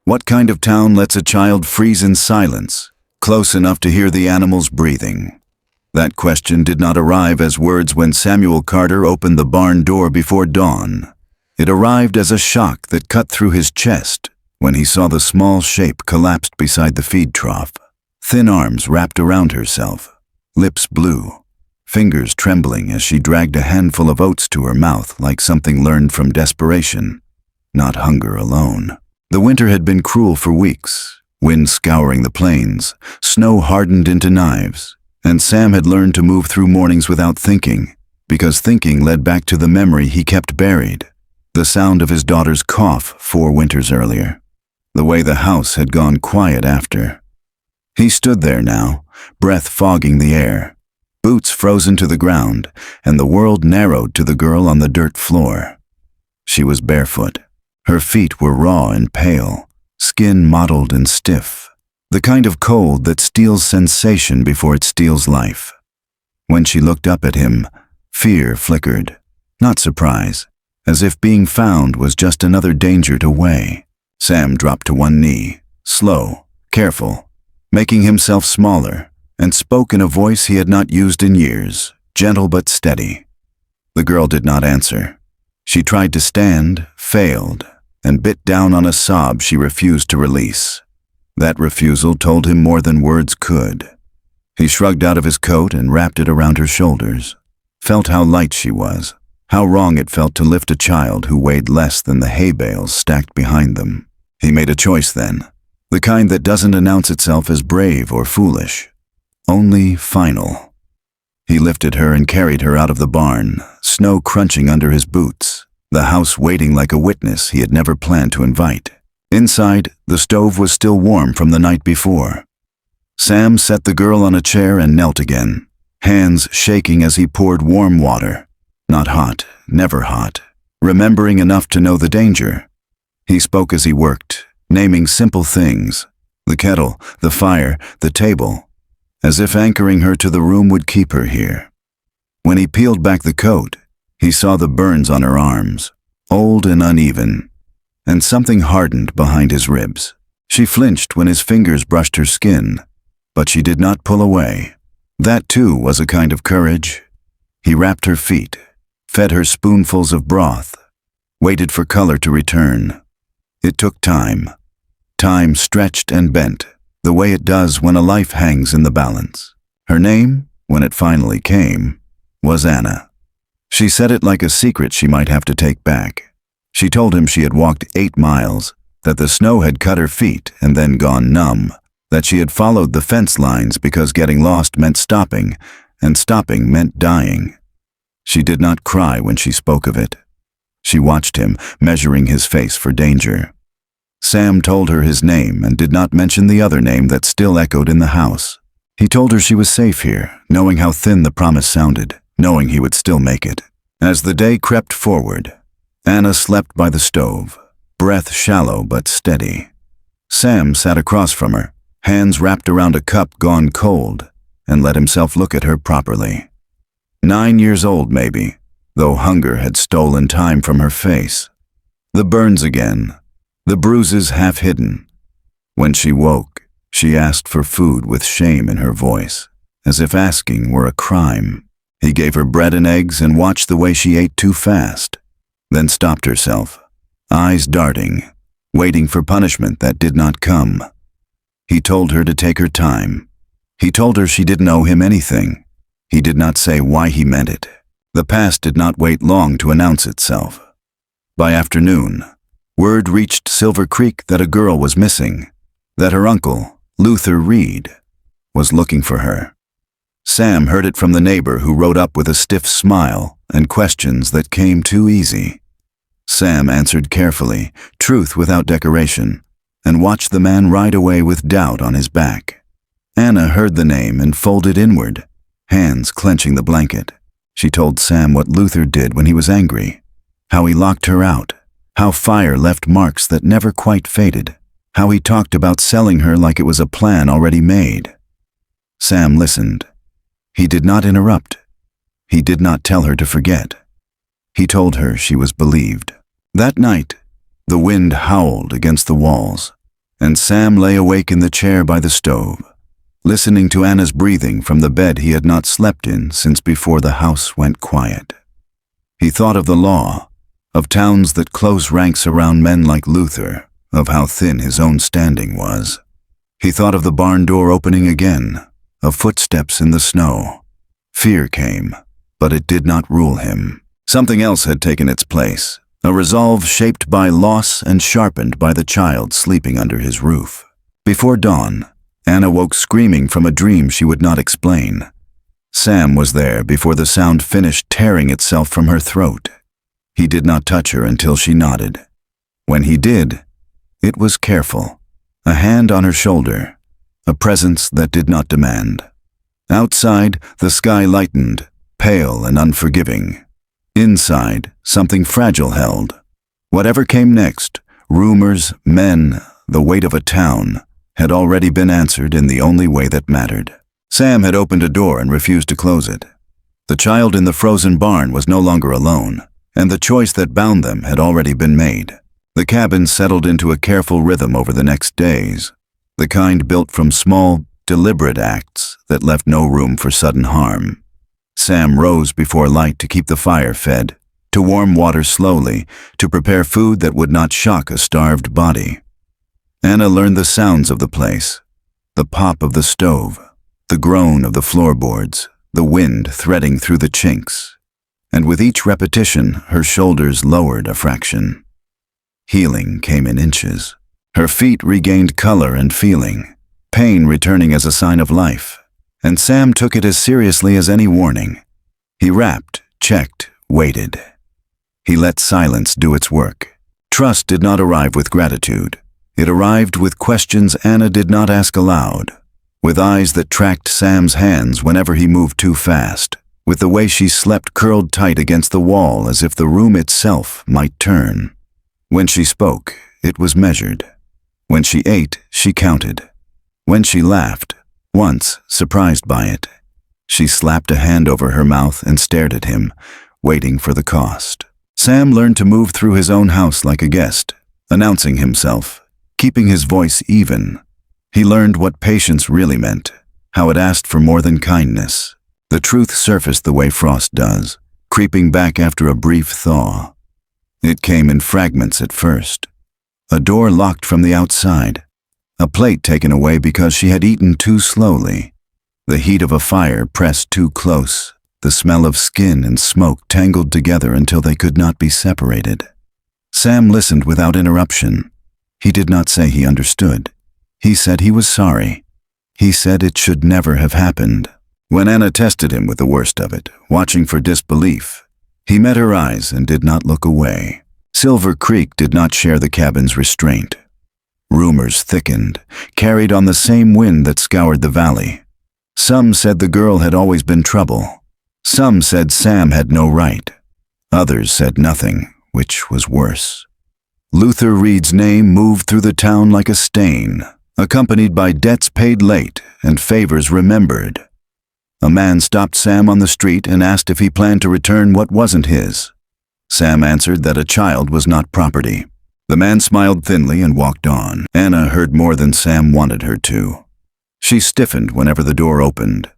What kind of town lets a child freeze in silence, close enough to hear the animals breathing? That question did not arrive as words when Samuel Carter opened the barn door before dawn. It arrived as a shock that cut through his chest when he saw the small shape collapsed beside the feed trough. Thin arms wrapped around herself, lips blue, fingers trembling as she dragged a handful of oats to her mouth like something learned from desperation, not hunger alone. The winter had been cruel for weeks, wind scouring the plains, snow hardened into knives, and Sam had learned to move through mornings without thinking, because thinking led back to the memory he kept buried, the sound of his daughter's cough 4 winters earlier, the way the house had gone quiet after. He stood there now, breath fogging the air, boots frozen to the ground, and the world narrowed to the girl on the dirt floor. She was barefoot. Her feet were raw and pale, skin mottled and stiff, the kind of cold that steals sensation before it steals life. When she looked up at him, fear flickered, not surprise, as if being found was just another danger to weigh. Sam dropped to one knee, slow, careful, making himself smaller, and spoke in a voice he had not used in years, gentle but steady. The girl did not answer. She tried to stand, failed, and bit down on a sob she refused to release. That refusal told him more than words could. He shrugged out of his coat and wrapped it around her shoulders, felt how light she was, how wrong it felt to lift a child who weighed less than the hay bales stacked behind them. He made a choice then, the kind that doesn't announce itself as brave or foolish, only final. He lifted her and carried her out of the barn, snow crunching under his boots, the house waiting like a witness he had never planned to invite. Inside, the stove was still warm from the night before. Sam set the girl on a chair and knelt again, hands shaking as he poured warm water. Not hot, never hot, remembering enough to know the danger. He spoke as he worked, naming simple things, the kettle, the fire, the table, as if anchoring her to the room would keep her here. When he peeled back the coat, he saw the burns on her arms, old and uneven, and something hardened behind his ribs. She flinched when his fingers brushed her skin, but she did not pull away. That too was a kind of courage. He wrapped her feet, fed her spoonfuls of broth, waited for color to return. It took time. Time stretched and bent, the way it does when a life hangs in the balance. Her name, when it finally came, was Anna. She said it like a secret she might have to take back. She told him she had walked 8 miles, that the snow had cut her feet and then gone numb, that she had followed the fence lines because getting lost meant stopping, and stopping meant dying. She did not cry when she spoke of it. She watched him, measuring his face for danger. Sam told her his name and did not mention the other name that still echoed in the house. He told her she was safe here, knowing how thin the promise sounded, knowing he would still make it. As the day crept forward, Anna slept by the stove, breath shallow but steady. Sam sat across from her, hands wrapped around a cup gone cold, and let himself look at her properly. 9 years old maybe, though hunger had stolen time from her face. The burns again, the bruises half hidden. When she woke, she asked for food with shame in her voice, as if asking were a crime. He gave her bread and eggs and watched the way she ate too fast, then stopped herself, eyes darting, waiting for punishment that did not come. He told her to take her time. He told her she didn't owe him anything. He did not say why he meant it. The past did not wait long to announce itself. By afternoon, word reached Silver Creek that a girl was missing, that her uncle, Luther Reed, was looking for her. Sam heard it from the neighbor who rode up with a stiff smile and questions that came too easy. Sam answered carefully, truth without decoration, and watched the man ride away with doubt on his back. Anna heard the name and folded inward, hands clenching the blanket. She told Sam what Luther did when he was angry, how he locked her out, how fire left marks that never quite faded, how he talked about selling her like it was a plan already made. Sam listened. He did not interrupt. He did not tell her to forget. He told her she was believed. That night, the wind howled against the walls. and Sam lay awake in the chair by the stove, listening to Anna's breathing from the bed he had not slept in since before the house went quiet. He thought of the law, of towns that close ranks around men like Luther, of how thin his own standing was. He thought of the barn door opening again, of footsteps in the snow. Fear came, but it did not rule him. Something else had taken its place, a resolve shaped by loss and sharpened by the child sleeping under his roof. Before dawn, Anna woke screaming from a dream she would not explain. Sam was there before the sound finished tearing itself from her throat. He did not touch her until she nodded. When he did, it was careful, a hand on her shoulder, a presence that did not demand. Outside, the sky lightened, pale and unforgiving. Inside, something fragile held. Whatever came next, rumors, men, the weight of a town, had already been answered in the only way that mattered. Sam had opened a door and refused to close it. The child in the frozen barn was no longer alone, and the choice that bound them had already been made. The cabin settled into a careful rhythm over the next days, the kind built from small, deliberate acts that left no room for sudden harm. Sam rose before light to keep the fire fed, to warm water slowly, to prepare food that would not shock a starved body. Anna learned the sounds of the place, the pop of the stove, the groan of the floorboards, the wind threading through the chinks, and with each repetition her shoulders lowered a fraction. Healing came in inches. Her feet regained color and feeling, pain returning as a sign of life, and Sam took it as seriously as any warning. He rapped, checked, waited. He let silence do its work. Trust did not arrive with gratitude. It arrived with questions Anna did not ask aloud, with eyes that tracked Sam's hands whenever he moved too fast, with the way she slept curled tight against the wall as if the room itself might turn. When she spoke, it was measured. When she ate, she counted. When she laughed, once surprised by it, she slapped a hand over her mouth and stared at him, waiting for the cost. Sam learned to move through his own house like a guest, announcing himself, keeping his voice even. He learned what patience really meant, how it asked for more than kindness. The truth surfaced the way frost does, creeping back after a brief thaw. It came in fragments at first. A door locked from the outside, a plate taken away because she had eaten too slowly, the heat of a fire pressed too close, the smell of skin and smoke tangled together until they could not be separated. Sam listened without interruption. He did not say he understood. He said he was sorry. He said it should never have happened. When Anna tested him with the worst of it, watching for disbelief, he met her eyes and did not look away. Silver Creek did not share the cabin's restraint. Rumors thickened, carried on the same wind that scoured the valley. Some said the girl had always been trouble. Some said Sam had no right. Others said nothing, which was worse. Luther Reed's name moved through the town like a stain, accompanied by debts paid late and favors remembered. A man stopped Sam on the street and asked if he planned to return what wasn't his. Sam answered that a child was not property. The man smiled thinly and walked on. Anna heard more than Sam wanted her to. She stiffened whenever the door opened.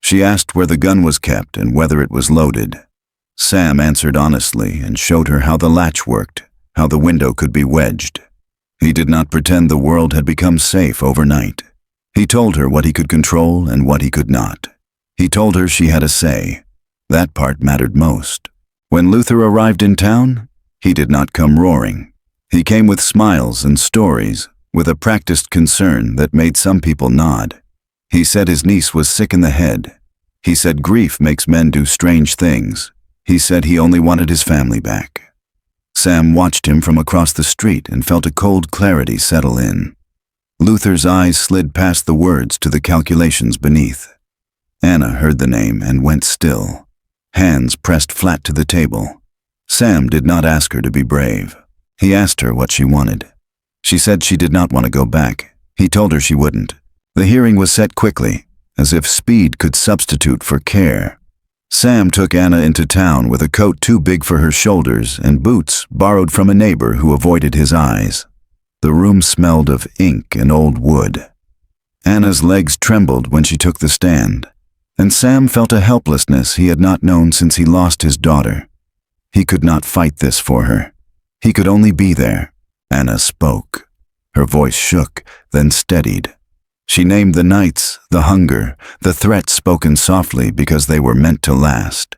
She asked where the gun was kept and whether it was loaded. Sam answered honestly and showed her how the latch worked, how the window could be wedged. He did not pretend the world had become safe overnight. He told her what he could control and what he could not. He told her she had a say. That part mattered most. When Luther arrived in town, he did not come roaring. He came with smiles and stories, with a practiced concern that made some people nod. He said his niece was sick in the head. He said grief makes men do strange things. He said he only wanted his family back. Sam watched him from across the street and felt a cold clarity settle in. Luther's eyes slid past the words to the calculations beneath. Anna heard the name and went still, hands pressed flat to the table. Sam did not ask her to be brave. He asked her what she wanted. She said she did not want to go back. He told her she wouldn't. The hearing was set quickly, as if speed could substitute for care. Sam took Anna into town with a coat too big for her shoulders and boots borrowed from a neighbor who avoided his eyes. The room smelled of ink and old wood. Anna's legs trembled when she took the stand, and Sam felt a helplessness he had not known since he lost his daughter. He could not fight this for her. He could only be there. Anna spoke. Her voice shook, then steadied. She named the nights, the hunger, the threats spoken softly because they were meant to last.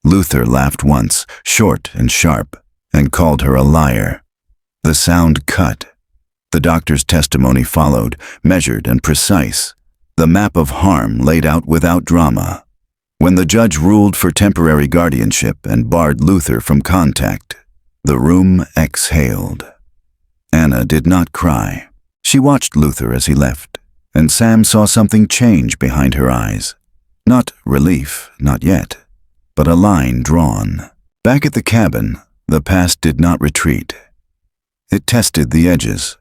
Luther laughed once, short and sharp, and called her a liar. The sound cut. The doctor's testimony followed, measured and precise, the map of harm laid out without drama. When the judge ruled for temporary guardianship and barred Luther from contact, the room exhaled. Anna did not cry. She watched Luther as he left, and Sam saw something change behind her eyes. Not relief, not yet, but a line drawn. Back at the cabin, the past did not retreat. It tested the edges.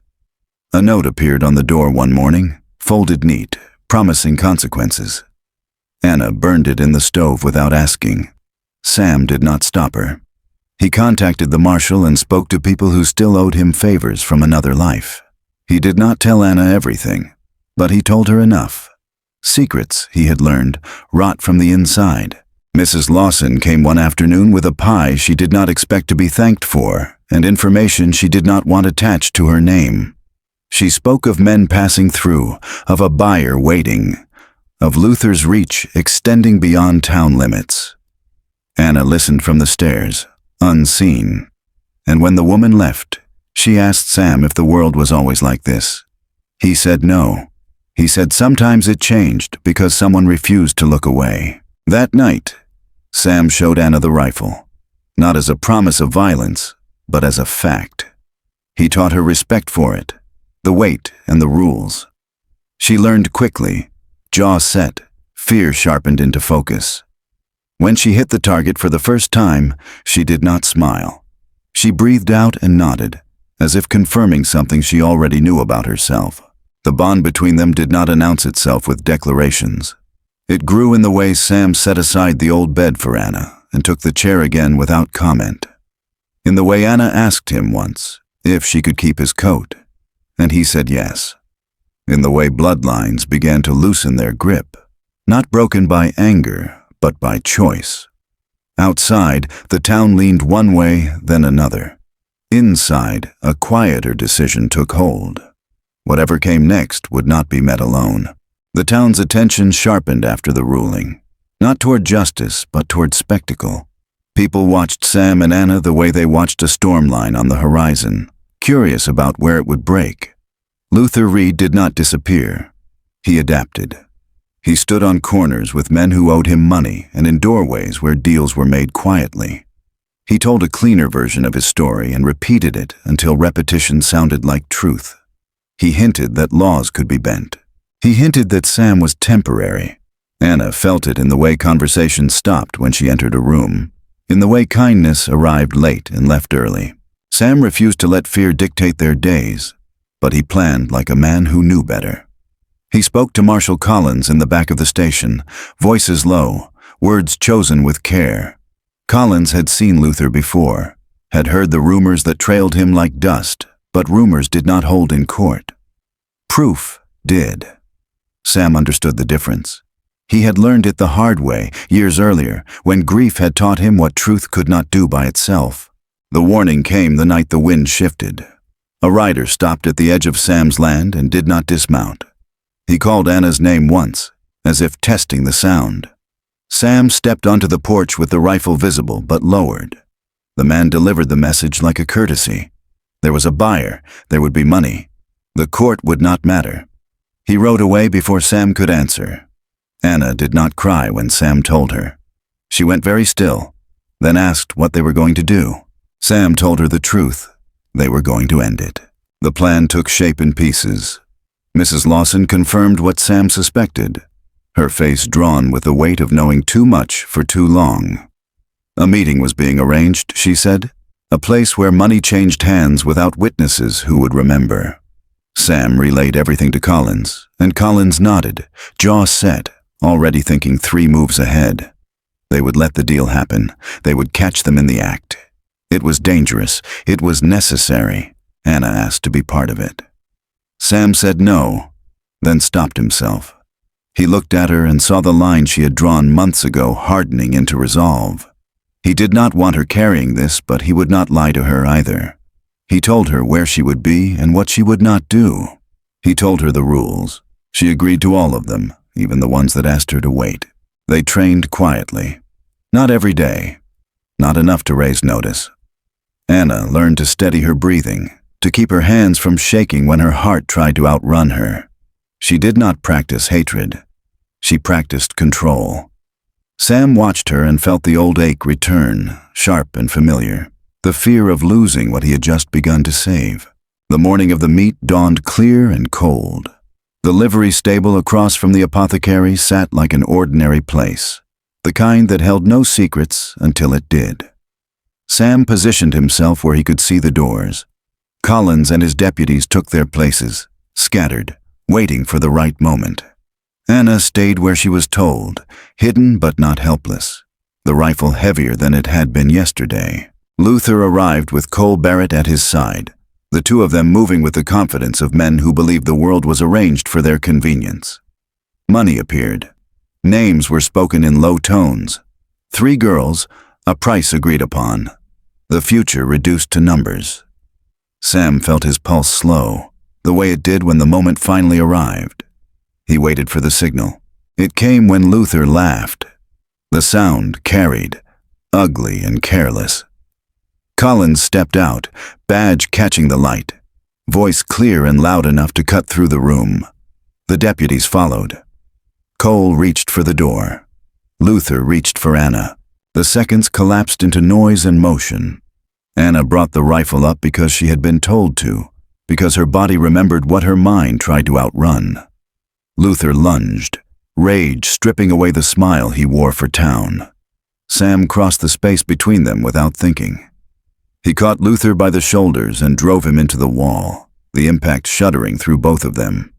A note appeared on the door one morning, folded neat, promising consequences. Anna burned it in the stove without asking. Sam did not stop her. He contacted the marshal and spoke to people who still owed him favors from another life. He did not tell Anna everything, but he told her enough. Secrets, he had learned, rot from the inside. Mrs. Lawson came one afternoon with a pie she did not expect to be thanked for, and information she did not want attached to her name. She spoke of men passing through, of a buyer waiting, of Luther's reach extending beyond town limits. Anna listened from the stairs, unseen, and when the woman left, she asked Sam if the world was always like this. He said no. He said sometimes it changed because someone refused to look away. That night, Sam showed Anna the rifle, not as a promise of violence, but as a fact. He taught her respect for it, the weight and the rules. She learned quickly, jaw set, fear sharpened into focus. When she hit the target for the first time, she did not smile. She breathed out and nodded, as if confirming something she already knew about herself. The bond between them did not announce itself with declarations. It grew in the way Sam set aside the old bed for Anna and took the chair again without comment. In the way Anna asked him once if she could keep his coat, and he said yes. In the way bloodlines began to loosen their grip, not broken by anger, but by choice. Outside, the town leaned one way, then another. Inside, a quieter decision took hold. Whatever came next would not be met alone. The town's attention sharpened after the ruling, not toward justice, but toward spectacle. People watched Sam and Anna the way they watched a storm line on the horizon, curious about where it would break. Luther Reed did not disappear. He adapted. He stood on corners with men who owed him money and in doorways where deals were made quietly. He told a cleaner version of his story and repeated it until repetition sounded like truth. He hinted that laws could be bent. He hinted that Sam was temporary. Anna felt it in the way conversation stopped when she entered a room, in the way kindness arrived late and left early. Sam refused to let fear dictate their days, but he planned like a man who knew better. He spoke to Marshal Collins in the back of the station, voices low, words chosen with care. Collins had seen Luther before, had heard the rumors that trailed him like dust, but rumors did not hold in court. Proof did. Sam understood the difference. He had learned it the hard way, years earlier, when grief had taught him what truth could not do by itself. The warning came the night the wind shifted. A rider stopped at the edge of Sam's land and did not dismount. He called Anna's name once, as if testing the sound. Sam stepped onto the porch with the rifle visible but lowered. The man delivered the message like a courtesy. There was a buyer, there would be money. The court would not matter. He rode away before Sam could answer. Anna did not cry when Sam told her. She went very still, then asked what they were going to do. Sam told her the truth. They were going to end it. The plan took shape in pieces. Mrs. Lawson confirmed what Sam suspected, her face drawn with the weight of knowing too much for too long. A meeting was being arranged, she said, a place where money changed hands without witnesses who would remember. Sam relayed everything to Collins, and Collins nodded, jaw set, already thinking 3 moves ahead. They would let the deal happen. They would catch them in the act. It was dangerous. It was necessary. Anna asked to be part of it. Sam said no, then stopped himself. He looked at her and saw the line she had drawn months ago hardening into resolve. He did not want her carrying this, but he would not lie to her either. He told her where she would be and what she would not do. He told her the rules. She agreed to all of them, even the ones that asked her to wait. They trained quietly. Not every day. Not enough to raise notice. Anna learned to steady her breathing, to keep her hands from shaking when her heart tried to outrun her. She did not practice hatred. She practiced control. Sam watched her and felt the old ache return, sharp and familiar, the fear of losing what he had just begun to save. The morning of the meet dawned clear and cold. The livery stable across from the apothecary sat like an ordinary place, the kind that held no secrets until it did. Sam positioned himself where he could see the doors. Collins and his deputies took their places, scattered, waiting for the right moment. Anna stayed where she was told, hidden but not helpless, the rifle heavier than it had been yesterday. Luther arrived with Cole Barrett at his side, the two of them moving with the confidence of men who believed the world was arranged for their convenience. Money appeared. Names were spoken in low tones. 3 girls, a price agreed upon. The future reduced to numbers. Sam felt his pulse slow, the way it did when the moment finally arrived. He waited for the signal. It came when Luther laughed. The sound carried, ugly and careless. Collins stepped out, badge catching the light, voice clear and loud enough to cut through the room. The deputies followed. Cole reached for the door. Luther reached for Anna. The seconds collapsed into noise and motion. Anna brought the rifle up because she had been told to, because her body remembered what her mind tried to outrun. Luther lunged, rage stripping away the smile he wore for town. Sam crossed the space between them without thinking. He caught Luther by the shoulders and drove him into the wall, the impact shuddering through both of them.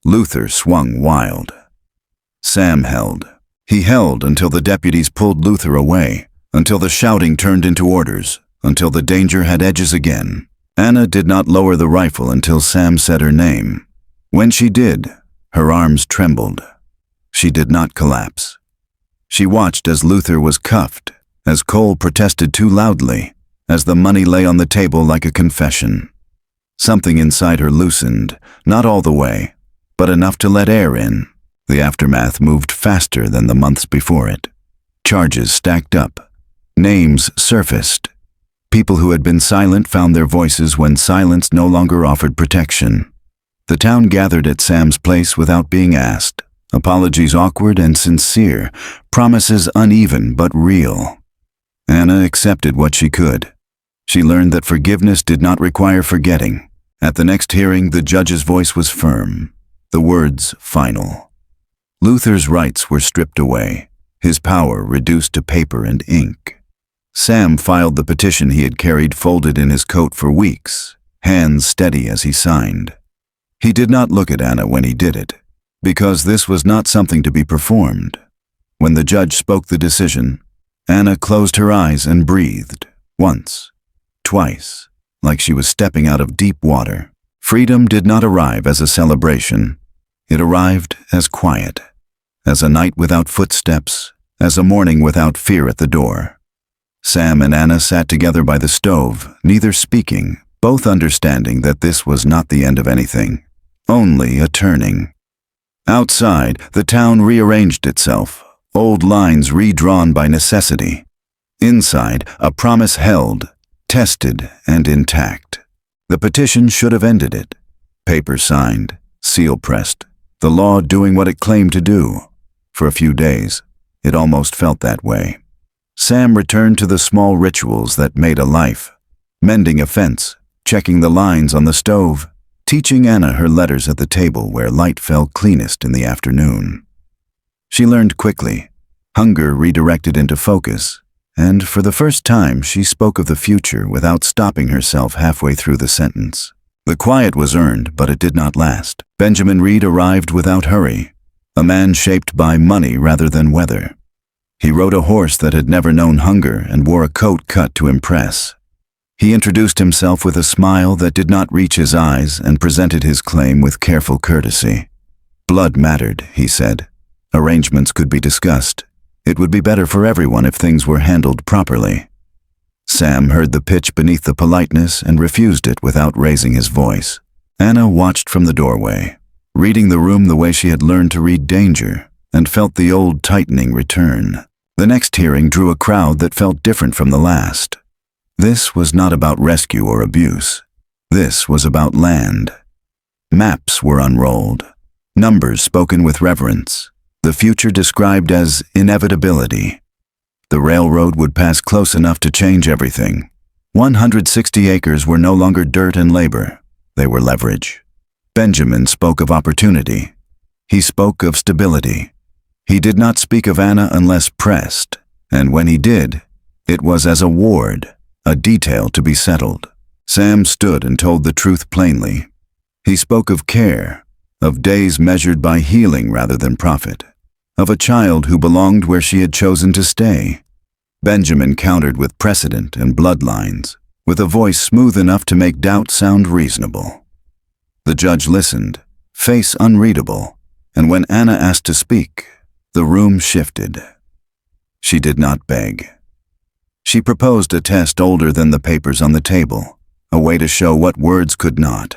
Luther swung wild. Sam held. He held until the deputies pulled Luther away, until the shouting turned into orders, until the danger had edges again. Anna did not lower the rifle until Sam said her name. When she did, her arms trembled. She did not collapse. She watched as Luther was cuffed, as Cole protested too loudly, as the money lay on the table like a confession. Something inside her loosened, not all the way, but enough to let air in. The aftermath moved faster than the months before it. Charges stacked up. Names surfaced. People who had been silent found their voices when silence no longer offered protection. The town gathered at Sam's place without being asked. Apologies awkward and sincere, promises uneven but real. Anna accepted what she could. She learned that forgiveness did not require forgetting. At the next hearing, the judge's voice was firm, the words final. Luther's rights were stripped away, his power reduced to paper and ink. Sam filed the petition he had carried folded in his coat for weeks, hands steady as he signed. He did not look at Anna when he did it, because this was not something to be performed. When the judge spoke the decision, Anna closed her eyes and breathed, once, twice, like she was stepping out of deep water. Freedom did not arrive as a celebration. It arrived as quiet, as a night without footsteps, as a morning without fear at the door. Sam and Anna sat together by the stove, neither speaking, both understanding that this was not the end of anything, only a turning. Outside, the town rearranged itself, old lines redrawn by necessity. Inside, a promise held, tested and intact. The petition should have ended it. Paper signed, seal pressed, the law doing what it claimed to do. For a few days, it almost felt that way. Sam returned to the small rituals that made a life, mending a fence, checking the lines on the stove, teaching Anna her letters at the table where light fell cleanest in the afternoon. She learned quickly. Hunger redirected into focus, and for the first time she spoke of the future without stopping herself halfway through the sentence. The quiet was earned, but it did not last. Benjamin Reed arrived without hurry, a man shaped by money rather than weather. He rode a horse that had never known hunger and wore a coat cut to impress. He introduced himself with a smile that did not reach his eyes and presented his claim with careful courtesy. Blood mattered, he said. Arrangements could be discussed. It would be better for everyone if things were handled properly. Sam heard the pitch beneath the politeness and refused it without raising his voice. Anna watched from the doorway, reading the room the way she had learned to read danger, and felt the old tightening return. The next hearing drew a crowd that felt different from the last. This was not about rescue or abuse. This was about land. Maps were unrolled, numbers spoken with reverence, the future described as inevitability. The railroad would pass close enough to change everything. 160 acres were no longer dirt and labor. They were leverage. Benjamin spoke of opportunity. He spoke of stability. He did not speak of Anna unless pressed, and when he did, it was as a ward, a detail to be settled. Sam stood and told the truth plainly. He spoke of care, of days measured by healing rather than profit, of a child who belonged where she had chosen to stay. Benjamin countered with precedent and bloodlines, with a voice smooth enough to make doubt sound reasonable. The judge listened, face unreadable, and when Anna asked to speak, the room shifted. She did not beg. She proposed a test older than the papers on the table, a way to show what words could not.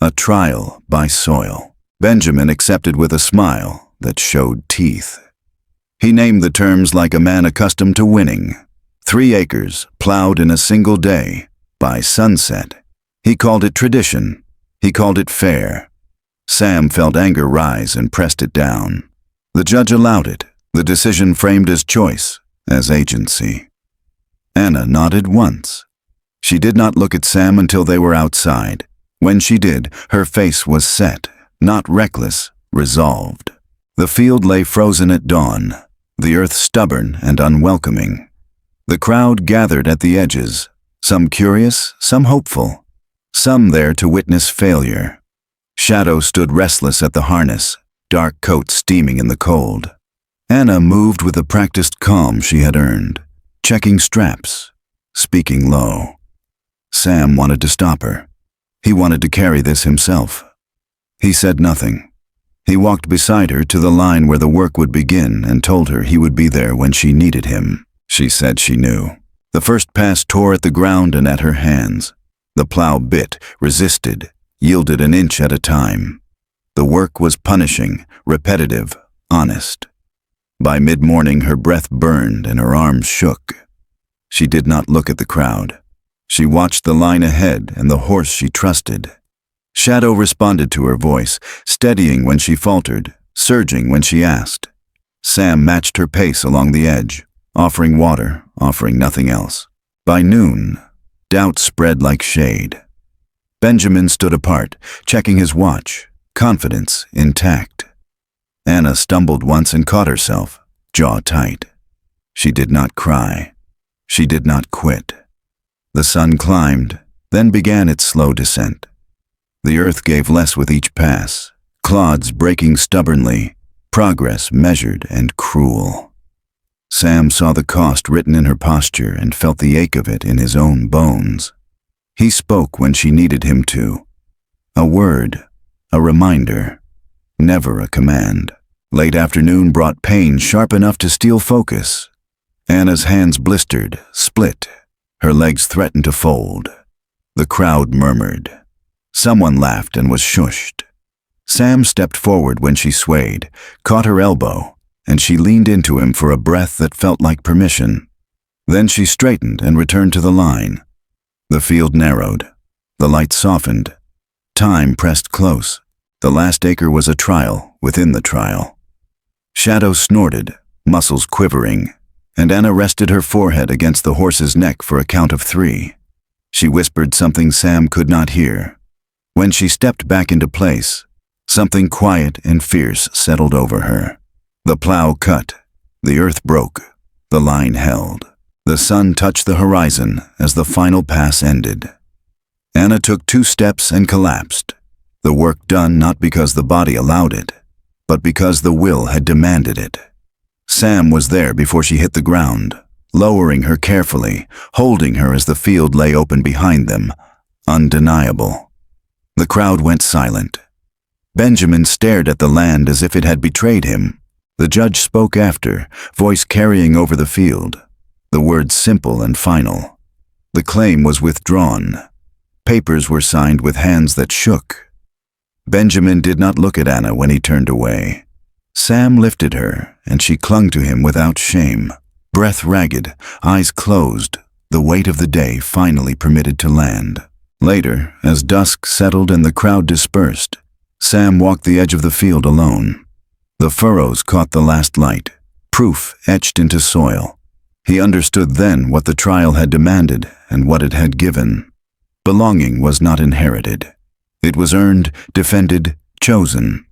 A trial by soil. Benjamin accepted with a smile that showed teeth. He named the terms like a man accustomed to winning. 3 acres, plowed in a single day, by sunset. He called it tradition. He called it fair. Sam felt anger rise and pressed it down. The judge allowed it, the decision framed as choice, as agency. Anna nodded once. She did not look at Sam until they were outside. When she did, her face was set, not reckless, resolved. The field lay frozen at dawn, the earth stubborn and unwelcoming. The crowd gathered at the edges, some curious, some hopeful, some there to witness failure. Shadow stood restless at the harness, dark coat steaming in the cold. Anna moved with the practiced calm she had earned, checking straps, speaking low. Sam wanted to stop her. He wanted to carry this himself. He said nothing. He walked beside her to the line where the work would begin and told her he would be there when she needed him. She said she knew. The first pass tore at the ground and at her hands. The plow bit, resisted, yielded an inch at a time. The work was punishing, repetitive, honest. By mid-morning her breath burned and her arms shook. She did not look at the crowd. She watched the line ahead and the horse she trusted. Shadow responded to her voice, steadying when she faltered, surging when she asked. Sam matched her pace along the edge, offering water, offering nothing else. By noon, doubt spread like shade. Benjamin stood apart, checking his watch, confidence intact. Anna stumbled once and caught herself, jaw tight. She did not cry. She did not quit. The sun climbed, then began its slow descent. The earth gave less with each pass, clods breaking stubbornly, progress measured and cruel. Sam saw the cost written in her posture and felt the ache of it in his own bones. He spoke when she needed him to. A word, a reminder, never a command. Late afternoon brought pain sharp enough to steal focus. Anna's hands blistered, split. Her legs threatened to fold. The crowd murmured. Someone laughed and was shushed. Sam stepped forward when she swayed, caught her elbow, and she leaned into him for a breath that felt like permission. Then she straightened and returned to the line. The field narrowed. The light softened. Time pressed close. The last acre was a trial within the trial. Shadow snorted, muscles quivering, and Anna rested her forehead against the horse's neck for a count of 3. She whispered something Sam could not hear. When she stepped back into place, something quiet and fierce settled over her. The plow cut, the earth broke, the line held. The sun touched the horizon as the final pass ended. Anna took 2 steps and collapsed, the work done not because the body allowed it, but because the will had demanded it. Sam was there before she hit the ground, lowering her carefully, holding her as the field lay open behind them, undeniable. The crowd went silent. Benjamin stared at the land as if it had betrayed him. The judge spoke after, voice carrying over the field. The words simple and final. The claim was withdrawn. Papers were signed with hands that shook. Benjamin did not look at Anna when he turned away. Sam lifted her, and she clung to him without shame. Breath ragged, eyes closed, the weight of the day finally permitted to land. Later, as dusk settled and the crowd dispersed, Sam walked the edge of the field alone. The furrows caught the last light, proof etched into soil. He understood then what the trial had demanded and what it had given. Belonging was not inherited. It was earned, defended, chosen.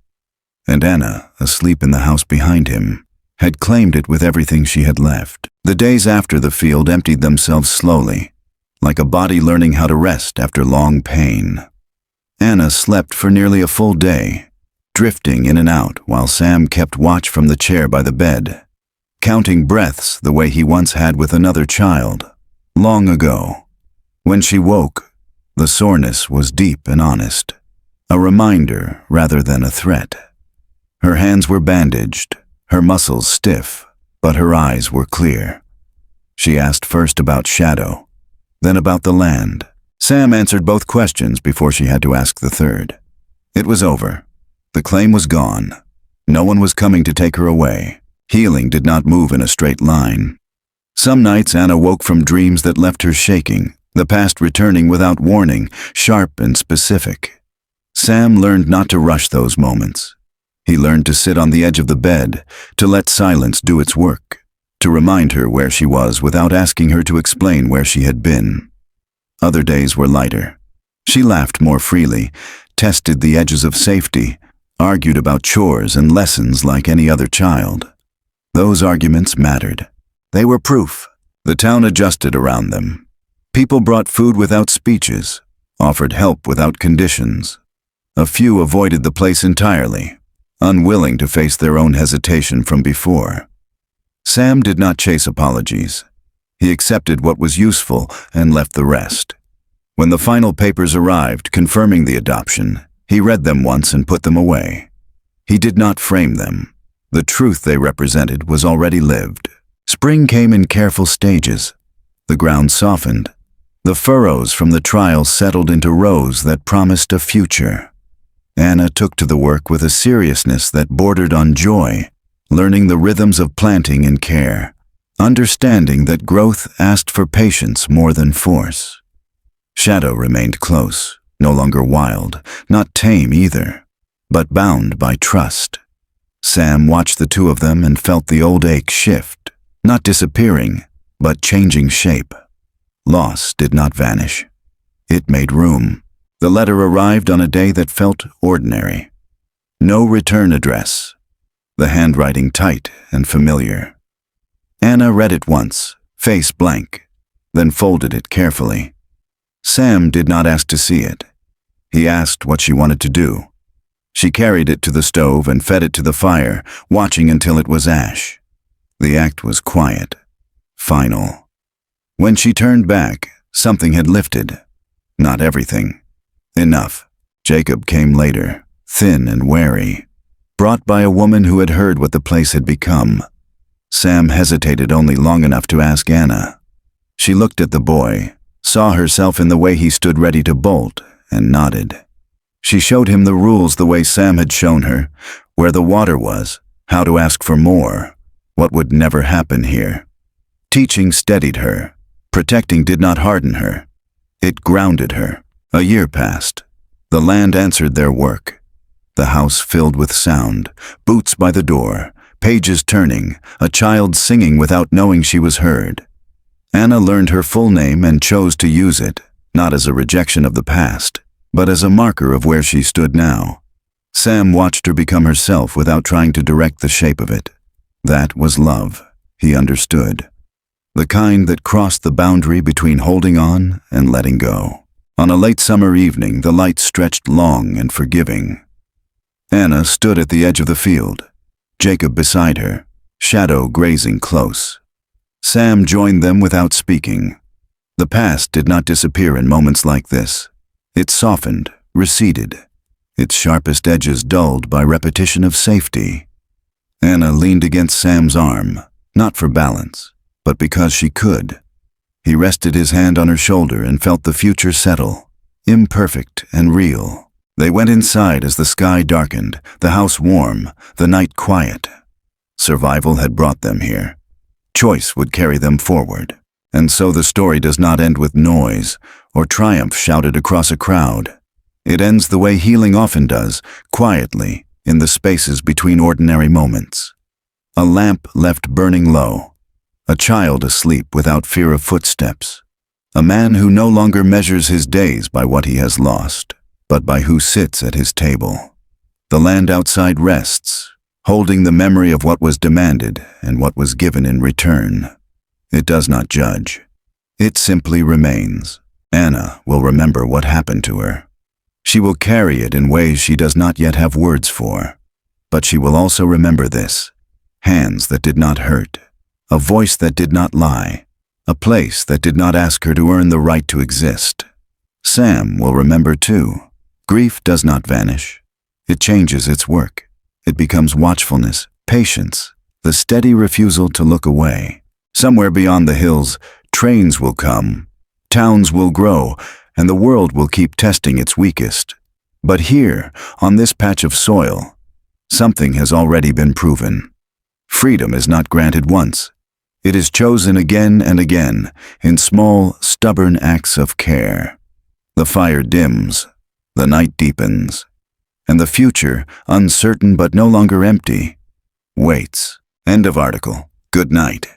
And Anna, asleep in the house behind him, had claimed it with everything she had left. The days after the field emptied themselves slowly, like a body learning how to rest after long pain. Anna slept for nearly a full day, drifting in and out while Sam kept watch from the chair by the bed, counting breaths the way he once had with another child, long ago. When she woke, the soreness was deep and honest, a reminder rather than a threat. Her hands were bandaged, her muscles stiff, but her eyes were clear. She asked first about Shadow, then about the land. Sam answered both questions before she had to ask the third. It was over. The claim was gone. No one was coming to take her away. Healing did not move in a straight line. Some nights Anna woke from dreams that left her shaking, the past returning without warning, sharp and specific. Sam learned not to rush those moments. He learned to sit on the edge of the bed, to let silence do its work, to remind her where she was without asking her to explain where she had been. Other days were lighter. She laughed more freely, tested the edges of safety, argued about chores and lessons like any other child. Those arguments mattered. They were proof. The town adjusted around them. People brought food without speeches, offered help without conditions. A few avoided the place entirely, unwilling to face their own hesitation from before. Sam did not chase apologies. He accepted what was useful and left the rest. When the final papers arrived confirming the adoption, he read them once and put them away. He did not frame them. The truth they represented was already lived. Spring came in careful stages. The ground softened. The furrows from the trial settled into rows that promised a future. Anna took to the work with a seriousness that bordered on joy, learning the rhythms of planting and care, understanding that growth asked for patience more than force. Shadow remained close, no longer wild, not tame either, but bound by trust. Sam watched the two of them and felt the old ache shift, not disappearing, but changing shape. Loss did not vanish. It made room. The letter arrived on a day that felt ordinary. No return address. The handwriting tight and familiar. Anna read it once, face blank, then folded it carefully. Sam did not ask to see it. He asked what she wanted to do. She carried it to the stove and fed it to the fire, watching until it was ash. The act was quiet, final. When she turned back, something had lifted. Not everything. Enough. Jacob came later, thin and wary, brought by a woman who had heard what the place had become. Sam hesitated only long enough to ask Anna. She looked at the boy, saw herself in the way he stood ready to bolt, and nodded. She showed him the rules the way Sam had shown her, where the water was, how to ask for more, what would never happen here. Teaching steadied her. Protecting did not harden her. It grounded her. A year passed. The land answered their work. The house filled with sound, boots by the door, pages turning, a child singing without knowing she was heard. Anna learned her full name and chose to use it, not as a rejection of the past, but as a marker of where she stood now. Sam watched her become herself without trying to direct the shape of it. That was love, he understood. The kind that crossed the boundary between holding on and letting go. On a late summer evening, the light stretched long and forgiving. Anna stood at the edge of the field, Jacob beside her, Shadow grazing close. Sam joined them without speaking. The past did not disappear in moments like this. It softened, receded, its sharpest edges dulled by repetition of safety. Anna leaned against Sam's arm, not for balance, but because she could. He rested his hand on her shoulder and felt the future settle, imperfect and real. They went inside as the sky darkened, the house warm, the night quiet. Survival had brought them here. Choice would carry them forward. And so the story does not end with noise or triumph shouted across a crowd. It ends the way healing often does, quietly, in the spaces between ordinary moments. A lamp left burning low. A child asleep without fear of footsteps. A man who no longer measures his days by what he has lost, but by who sits at his table. The land outside rests, holding the memory of what was demanded and what was given in return. It does not judge. It simply remains. Anna will remember what happened to her. She will carry it in ways she does not yet have words for. But she will also remember this: hands that did not hurt, a voice that did not lie, a place that did not ask her to earn the right to exist. Sam will remember too. Grief does not vanish. It changes its work. It becomes watchfulness, patience, the steady refusal to look away. Somewhere beyond the hills, trains will come, towns will grow, and the world will keep testing its weakest. But here, on this patch of soil, something has already been proven. Freedom is not granted once. It is chosen again and again, in small, stubborn acts of care. The fire dims, the night deepens, and the future, uncertain but no longer empty, waits. End of article. Good night.